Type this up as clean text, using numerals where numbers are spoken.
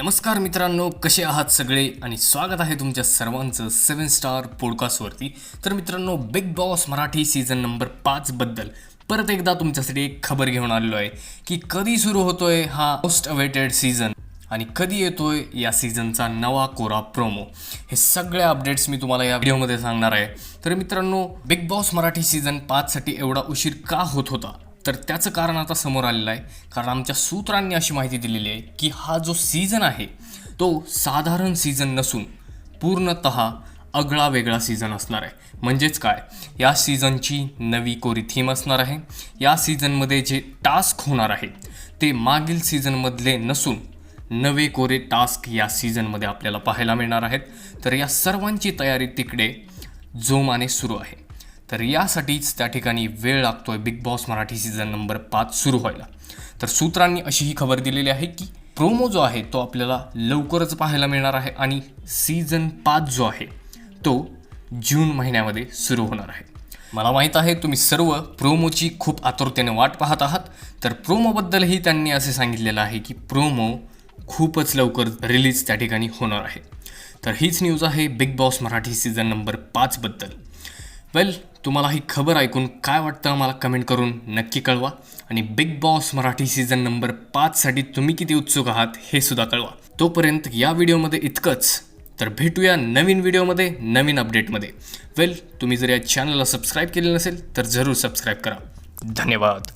नमस्कार मित्रांनो, कसे आहात सगळे आणि स्वागत आहे तुमच्या सर्वांचं 7 स्टार पॉडकास्टवरती. तर मित्रांनो, big boss Marathi season number 5 बद्दल परत एकदा तुमच्यासाठी एक खबर घेऊन आलेलो आहे की कधी सुरू होतोय हा मोस्ट अवेटेड सीझन आणि कधी येतोय या सीझनचा नवा कोरा प्रोमो. हे सगळे अपडेट्स मी तुम्हाला या व्हिडिओमध्ये सांगणार आहे. तर मित्रांनो, बिग बॉस मराठी सीझन 5 साठी एवढा उशीर का होत होता, तर त्याचं कारण आता समोर आलेलं आहे. कारण आमच्या सूत्रांनी अशी माहिती दिलेली आहे की हा जो सीझन आहे तो साधारण सीझन नसून पूर्णतः आगळा वेगळा सीझन असणार आहे. म्हणजेच काय, या सीझनची नवी कोरी थीम असणार आहे. या सीझनमध्ये जे टास्क होणार आहेत ते मागील सीझनमधले नसून नवे कोरे टास्क या सीझनमध्ये आपल्याला पाहायला मिळणार आहेत. तर या सर्वांची तयारी तिकडे जोमाने सुरू आहे. तर यासाठीच त्या ठिकाणी वेळ लागतोय big boss Marathi season number 5 सुरू व्हायला. तर सूत्रांनी अशी ही खबर दिलेली आहे की प्रोमो जो आहे तो आपल्याला लवकरच पाहायला मिळणार आहे आणि सीझन 5 जो आहे तो जून महिन्यामध्ये सुरू होणार आहे. मला माहीत आहे तुम्ही सर्व प्रोमोची खूप आतुरतेने वाट पाहत आहात. तर प्रोमोबद्दलही त्यांनी असे सांगितलेलं आहे की प्रोमो खूपच लवकर रिलीज त्या ठिकाणी होणार आहे. तर हीच न्यूज आहे big boss Marathi season number 5 बद्दल. तुम्हाला ही खबर ऐकून काय वाटतं मला कमेंट करून नक्की कळवा. आणि big boss Marathi season number 5 साठी तुम्ही किती उत्सुक आहात हे सुद्धा कळवा. तोपर्यंत या व्हिडिओमध्ये इतकंच. तर भेटूया नवीन व्हिडिओमध्ये, नवीन अपडेटमध्ये. तुम्ही जर या चॅनलला सबस्क्राईब केले नसेल तर जरूर सबस्क्राईब करा. धन्यवाद.